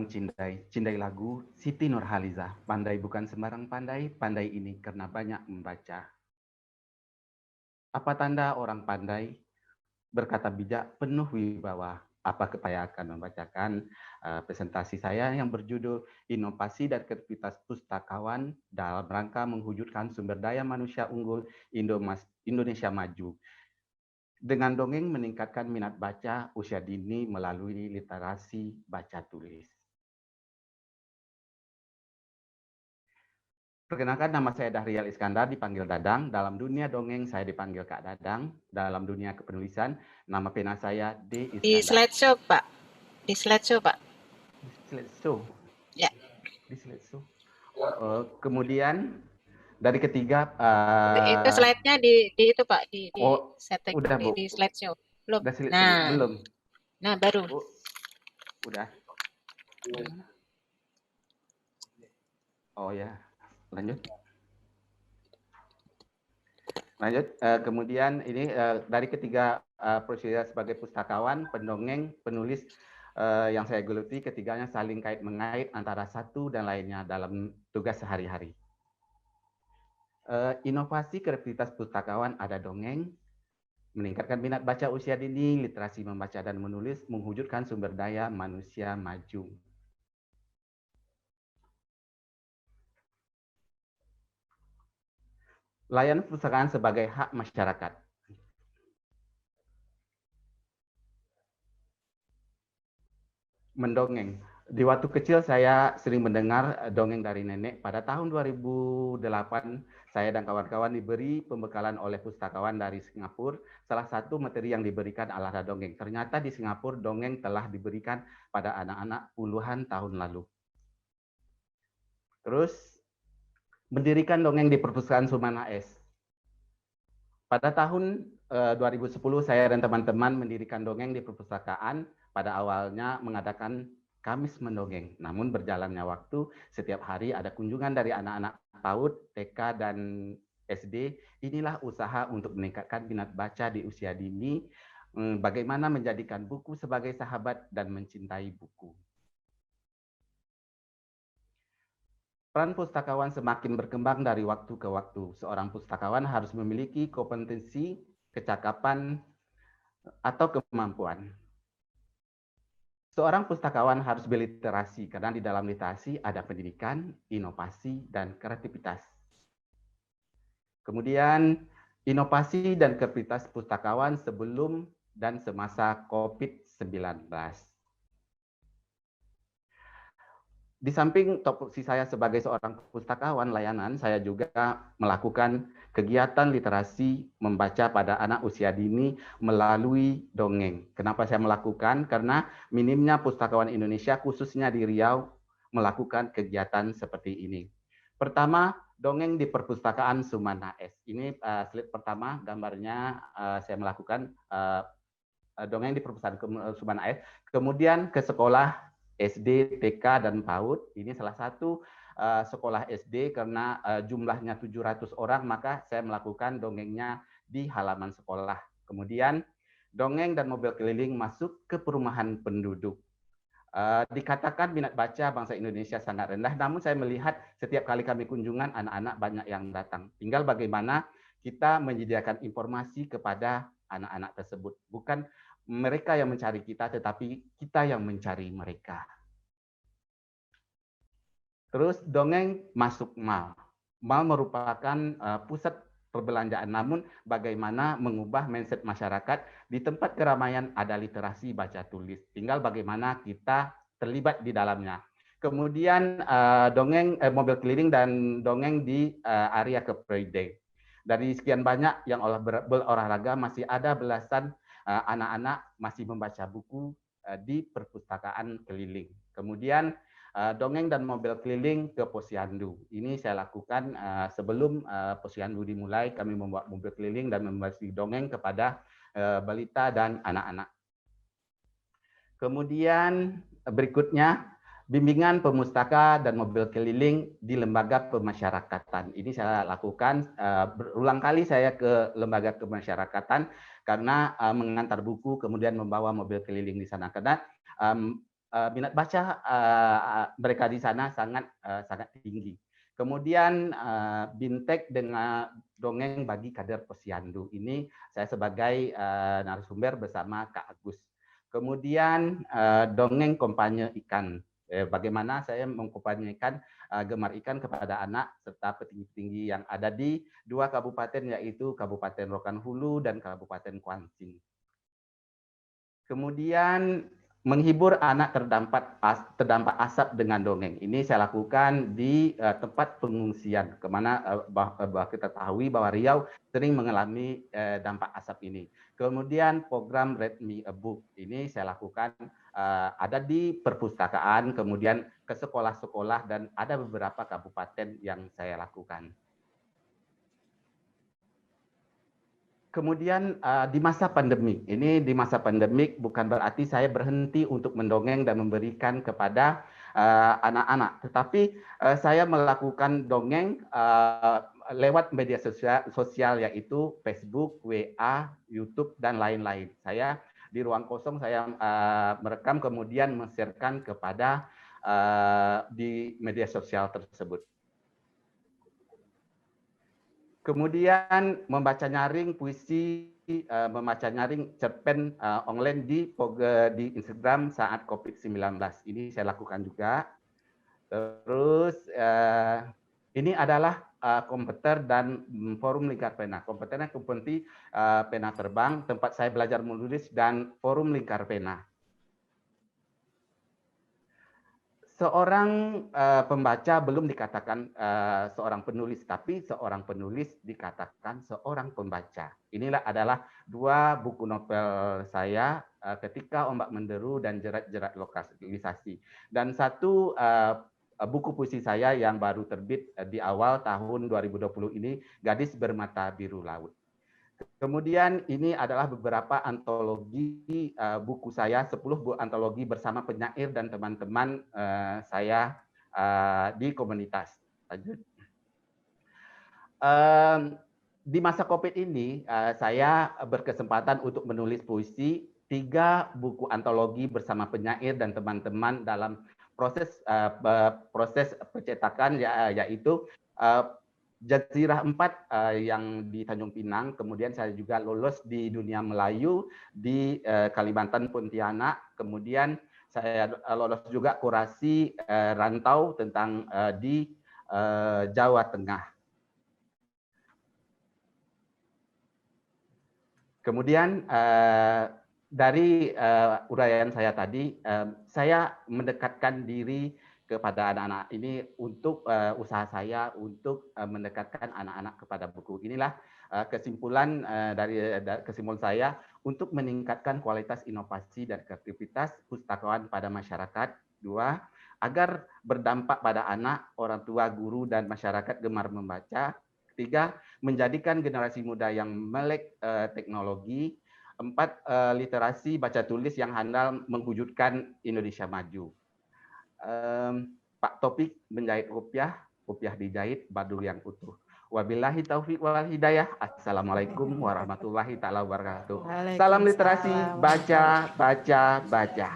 Abang Cindai, Cindai lagu Siti Nurhaliza. Pandai bukan sembarang pandai, pandai ini karena banyak membaca. Apa tanda orang pandai? Berkata bijak, penuh wibawa. Apa saya akan membacakan presentasi saya yang berjudul Inovasi dan Kreativitas Pustakawan dalam rangka mewujudkan sumber daya manusia unggul Indonesia Maju. Dengan dongeng meningkatkan minat baca usia dini melalui literasi baca tulis. Perkenalkan, nama saya Dahrial Iskandar, dipanggil Dadang. Dalam dunia dongeng saya dipanggil Kak Dadang. Dalam dunia kepenulisan, nama pena saya D. Di Iskandar. slideshow, Pak. Di slideshow, Pak. Di slideshow. Ya. Di slideshow. Kemudian dari ketiga. Itu slide-nya di itu, Pak, di setting udah Bu. di slideshow. Belum. Udah Nah. belum. Nah, baru. Bu. Udah. Oh ya, lanjut. Kemudian ini dari ketiga prosedur sebagai pustakawan, pendongeng, penulis yang saya geluti, ketiganya saling kait mengait antara satu dan lainnya dalam tugas sehari-hari. Inovasi kreativitas pustakawan ada dongeng, meningkatkan minat baca usia dini, literasi membaca dan menulis, mewujudkan sumber daya manusia maju. Layanan perpustakaan sebagai hak masyarakat. Mendongeng. Di waktu kecil saya sering mendengar dongeng dari nenek. Pada tahun 2008, saya dan kawan-kawan diberi pembekalan oleh pustakawan dari Singapura. Salah satu materi yang diberikan adalah dongeng. Ternyata di Singapura dongeng telah diberikan pada anak-anak puluhan tahun lalu. Terus, mendirikan dongeng di perpustakaan Sumana S. Pada tahun 2010, saya dan teman-teman mendirikan dongeng di perpustakaan. Pada awalnya mengadakan Kamis Mendongeng. Namun berjalannya waktu, setiap hari ada kunjungan dari anak-anak PAUD, TK, dan SD. Inilah usaha untuk meningkatkan minat baca di usia dini, bagaimana menjadikan buku sebagai sahabat dan mencintai buku. Peran pustakawan semakin berkembang dari waktu ke waktu. Seorang pustakawan harus memiliki kompetensi, kecakapan, atau kemampuan. Seorang pustakawan harus berliterasi, karena di dalam literasi ada pendidikan, inovasi, dan kreativitas. Kemudian, inovasi dan kreativitas pustakawan sebelum dan semasa COVID-19. Di samping topoksi saya sebagai seorang pustakawan layanan, saya juga melakukan kegiatan literasi membaca pada anak usia dini melalui dongeng. Kenapa saya melakukan? Karena minimnya pustakawan Indonesia, khususnya di Riau, melakukan kegiatan seperti ini. Pertama, dongeng di perpustakaan Sumana S. Ini slide pertama, gambarnya saya melakukan dongeng di perpustakaan Sumana S. Kemudian ke sekolah SD, TK, dan PAUD. Ini salah satu sekolah SD karena jumlahnya 700 orang, maka saya melakukan dongengnya di halaman sekolah. Kemudian dongeng dan mobil keliling masuk ke perumahan penduduk. Dikatakan minat baca bangsa Indonesia sangat rendah, namun saya melihat setiap kali kami kunjungan anak-anak banyak yang datang. Tinggal bagaimana kita menyediakan informasi kepada anak-anak tersebut. Bukan mereka yang mencari kita, tetapi kita yang mencari mereka. Terus dongeng masuk mal. Mal merupakan pusat perbelanjaan, namun bagaimana mengubah mindset masyarakat, di tempat keramaian ada literasi baca tulis. Tinggal bagaimana kita terlibat di dalamnya. Kemudian dongeng mobil keliling dan dongeng di area Kepride. Dari sekian banyak yang berolahraga, masih ada belasan anak-anak masih membaca buku di perpustakaan keliling. Kemudian dongeng dan mobil keliling ke Posyandu. Ini saya lakukan sebelum Posyandu dimulai, kami membuat mobil keliling dan membagi dongeng kepada balita dan anak-anak. Kemudian berikutnya, bimbingan pemustaka dan mobil keliling di lembaga pemasyarakatan. Ini saya lakukan berulang kali, saya ke lembaga pemasyarakatan karena mengantar buku, kemudian membawa mobil keliling di sana. Karena minat baca mereka di sana sangat tinggi. Kemudian Bintek dengan dongeng bagi kader Posyandu. Ini saya sebagai narasumber bersama Kak Agus. Kemudian dongeng kompanye ikan. Bagaimana saya mengkompanyekan gemar ikan kepada anak serta petinggi-petinggi yang ada di 2 kabupaten, yaitu Kabupaten Rokan Hulu dan Kabupaten Kuansing. Kemudian menghibur anak terdampak asap dengan dongeng. Ini saya lakukan di tempat pengungsian, kemana kita tahu bahwa Riau sering mengalami dampak asap ini. Kemudian program Read Me a Book ini saya lakukan ada di perpustakaan, kemudian ke sekolah-sekolah, dan ada beberapa kabupaten yang saya lakukan. Kemudian di masa pandemik, ini di masa pandemik bukan berarti saya berhenti untuk mendongeng dan memberikan kepada anak-anak, tetapi saya melakukan dongeng lewat media sosial yaitu Facebook, WA, YouTube, dan lain-lain. Saya di ruang kosong saya merekam kemudian men-sharekan kepada di media sosial tersebut. Kemudian membaca nyaring puisi, membaca nyaring cerpen online di Instagram saat COVID-19. Ini saya lakukan juga. Terus ini adalah komputer dan forum lingkar pena. Komputernya kompetensi pena terbang, tempat saya belajar menulis, dan forum lingkar pena. Seorang pembaca belum dikatakan seorang penulis, tapi seorang penulis dikatakan seorang pembaca. Inilah adalah 2 buku novel saya, Ketika Ombak Menderu dan Jerat-jerat Lokalisasi. Dan 1 buku puisi saya yang baru terbit di awal tahun 2020 ini, Gadis Bermata Biru Laut. Kemudian ini adalah beberapa antologi buku saya, 10 buku antologi bersama penyair dan teman-teman saya di komunitas. Lanjut. Di masa COVID ini saya berkesempatan untuk menulis puisi, 3 buku antologi bersama penyair dan teman-teman dalam proses percetakan, yaitu Jazirah 4 yang di Tanjung Pinang, kemudian saya juga lolos di Dunia Melayu di Kalimantan Pontianak, kemudian saya lolos juga kurasi rantau tentang di Jawa Tengah. Kemudian dari uraian saya tadi, saya mendekatkan diri kepada anak-anak ini untuk usaha saya untuk mendekatkan anak-anak kepada buku. Inilah kesimpulan kesimpulan saya untuk meningkatkan kualitas inovasi dan kreativitas pustakawan pada masyarakat. 2, agar berdampak pada anak, orang tua, guru, dan masyarakat gemar membaca. 3, menjadikan generasi muda yang melek teknologi. 4, literasi baca tulis yang handal mewujudkan Indonesia maju. Pak Topik menjahit kopiah dijahit, badul yang utuh. Wabillahi taufiq wal hidayah. Assalamualaikum warahmatullahi taala wabarakatuh. Salam literasi, baca, baca, baca.